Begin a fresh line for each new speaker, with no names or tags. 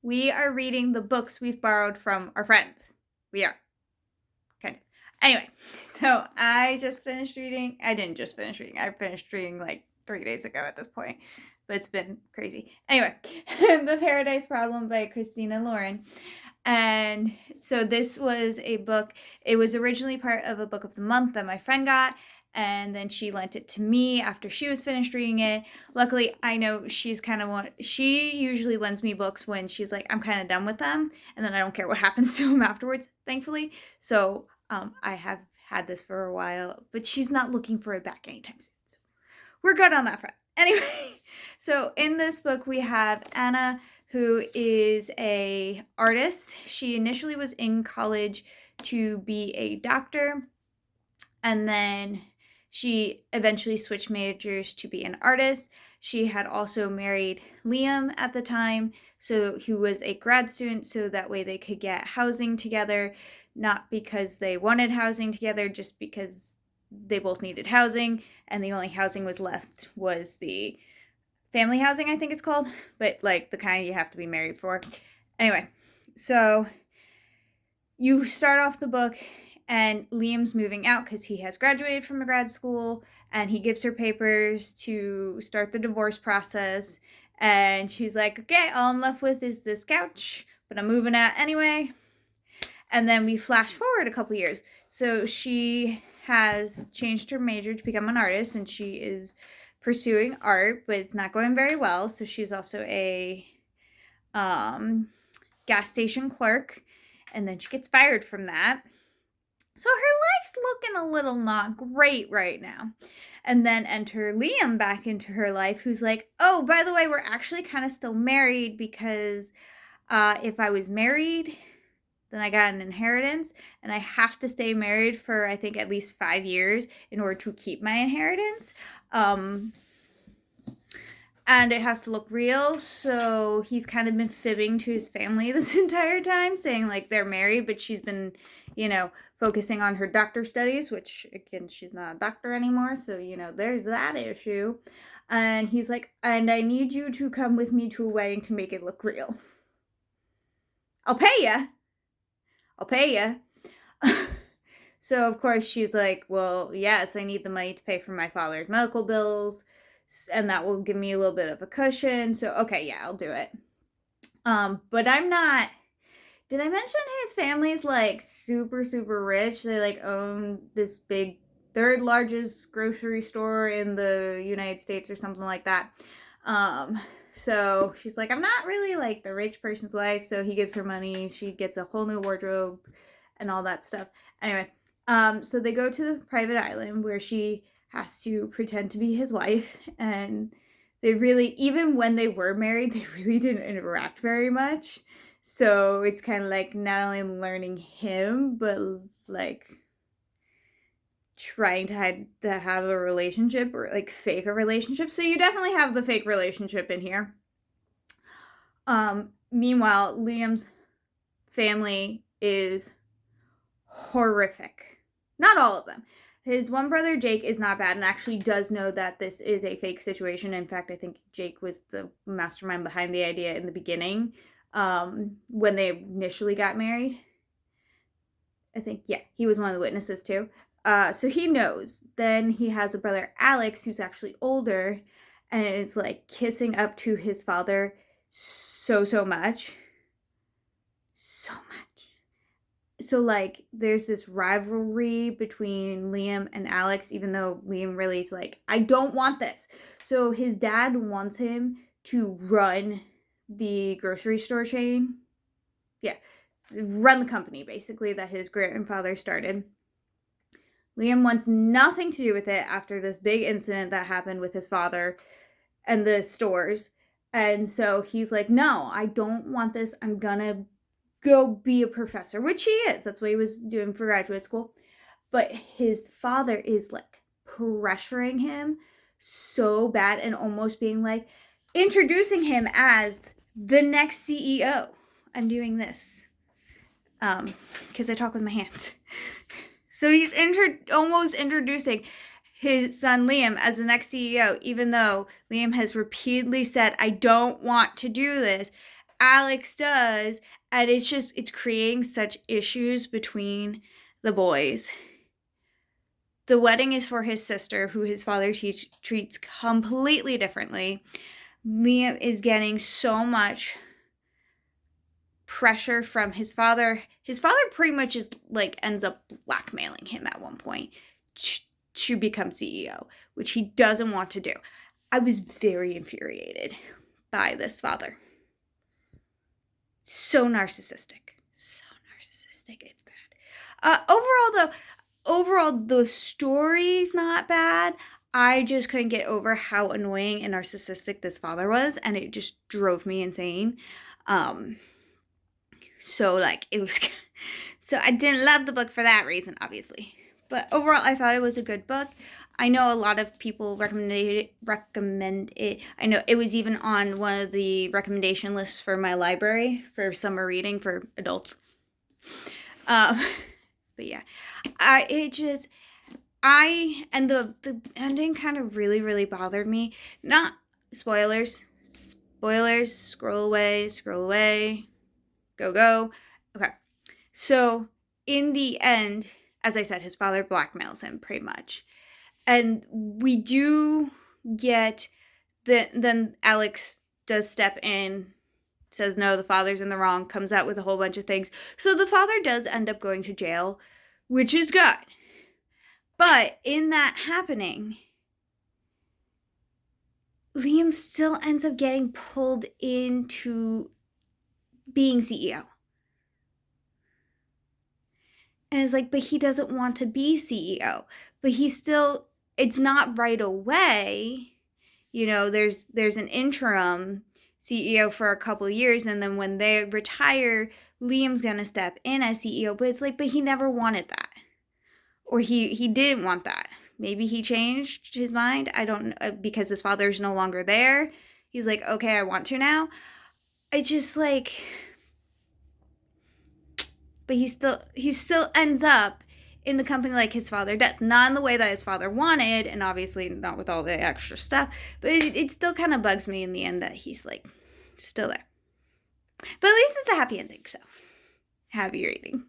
We are reading the books we've borrowed from our friends. We are. Okay. Anyway, so I didn't just finish reading. I finished reading like 3 days ago at this point, but it's been crazy. Anyway, The Paradise Problem by Christina Lauren. And so this was a book. It was originally part of a book of the month that my friend got, and then she lent it to me after she was finished reading it. Luckily, I know she usually lends me books when she's like, I'm kind of done with them, and then I don't care what happens to them afterwards, thankfully. So I have had this for a while, but she's not looking for it back anytime soon. So we're good on that front. Anyway, so in this book we have Anna, who is a artist. She initially was in college to be a doctor, and then she eventually switched majors to be an artist. She had also married Liam at the time, so who was a grad student, so that way they could get housing together, not because they wanted housing together, just because they both needed housing, and the only housing was left was the family housing, I think it's called, but like the kind you have to be married for. Anyway, so you start off the book and Liam's moving out because he has graduated from a grad school, and he gives her papers to start the divorce process, and she's like, okay, all I'm left with is this couch, but I'm moving out anyway. And then we flash forward a couple years. So she has changed her major to become an artist, and she is pursuing art, but it's not going very well. So she's also a gas station clerk, and then she gets fired from that. So her life's looking a little not great right now. And then enter Liam back into her life, who's like, oh, by the way, we're actually kind of still married because if I was married, then I got an inheritance, and I have to stay married for, I think, at least 5 years in order to keep my inheritance. And it has to look real, so he's kind of been fibbing to his family this entire time, saying, like, they're married, but she's been, focusing on her doctor studies, which, again, she's not a doctor anymore, so, there's that issue. And he's like, and I need you to come with me to a wedding to make it look real. I'll pay ya. So, of course, she's like, well, yes, I need the money to pay for my father's medical bills, and that will give me a little bit of a cushion. So, okay, yeah, I'll do it. But I'm not... Did I mention his family's, like, super, super rich? They, like, own this big, third largest grocery store in the United States or something like that. So she's like, I'm not really, like, the rich person's wife, so he gives her money. She gets a whole new wardrobe and all that stuff. Anyway, so they go to the private island where she has to pretend to be his wife, and they really, even when they were married, they really didn't interact very much. So it's kind of like not only learning him, but like trying to have a relationship, or like fake a relationship. So you definitely have the fake relationship in here. Meanwhile, Liam's family is horrific. Not all of them. His one brother, Jake, is not bad and actually does know that this is a fake situation. In fact, I think Jake was the mastermind behind the idea in the beginning, when they initially got married. I think, yeah, he was one of the witnesses too. So he knows. Then he has a brother, Alex, who's actually older, and is like kissing up to his father so much. So much. So, like, there's this rivalry between Liam and Alex, even though Liam really is like, I don't want this. So his dad wants him to run the grocery store chain. Yeah, run the company, basically, that his grandfather started. Liam wants nothing to do with it after this big incident that happened with his father and the stores. And so he's like, no, I don't want this. I'm gonna go be a professor, which he is. That's what he was doing for graduate school. But his father is like pressuring him so bad and almost being like, introducing him as the next CEO. I'm doing this because I talk with my hands. So he's almost introducing his son Liam as the next CEO, even though Liam has repeatedly said, I don't want to do this. Alex does, and it's creating such issues between the boys. The wedding is for his sister, who his father treats completely differently. Liam is getting so much pressure from his father. His father pretty much is like ends up blackmailing him at one point to become CEO, which he doesn't want to do. I was very infuriated by this father. So narcissistic. It's bad. Overall, the story's not bad. I just couldn't get over how annoying and narcissistic this father was, and it just drove me insane. So like it was, so I didn't love the book for that reason, obviously. But overall, I thought it was a good book. I know a lot of people recommend it. I know it was even on one of the recommendation lists for my library for summer reading for adults. But yeah, the ending kind of really bothered me. Not spoilers. Scroll away. Go. Okay. So in the end, as I said, his father blackmails him pretty much. And we do get then Alex does step in, says no, the father's in the wrong, comes out with a whole bunch of things. So the father does end up going to jail, which is good. But in that happening, Liam still ends up getting pulled into being CEO. And it's like, but he doesn't want to be CEO. But it's not right away. You know, there's an interim CEO for a couple of years, and then when they retire, Liam's going to step in as CEO. But it's like, but he never wanted that. Or he didn't want that. Maybe he changed his mind. I don't know, because his father's no longer there. He's like, okay, I want to now. It's just like, but he still ends up in the company like his father does. Not in the way that his father wanted, and obviously not with all the extra stuff, but it still kind of bugs me in the end that he's like still there. But at least it's a happy ending, so happy reading.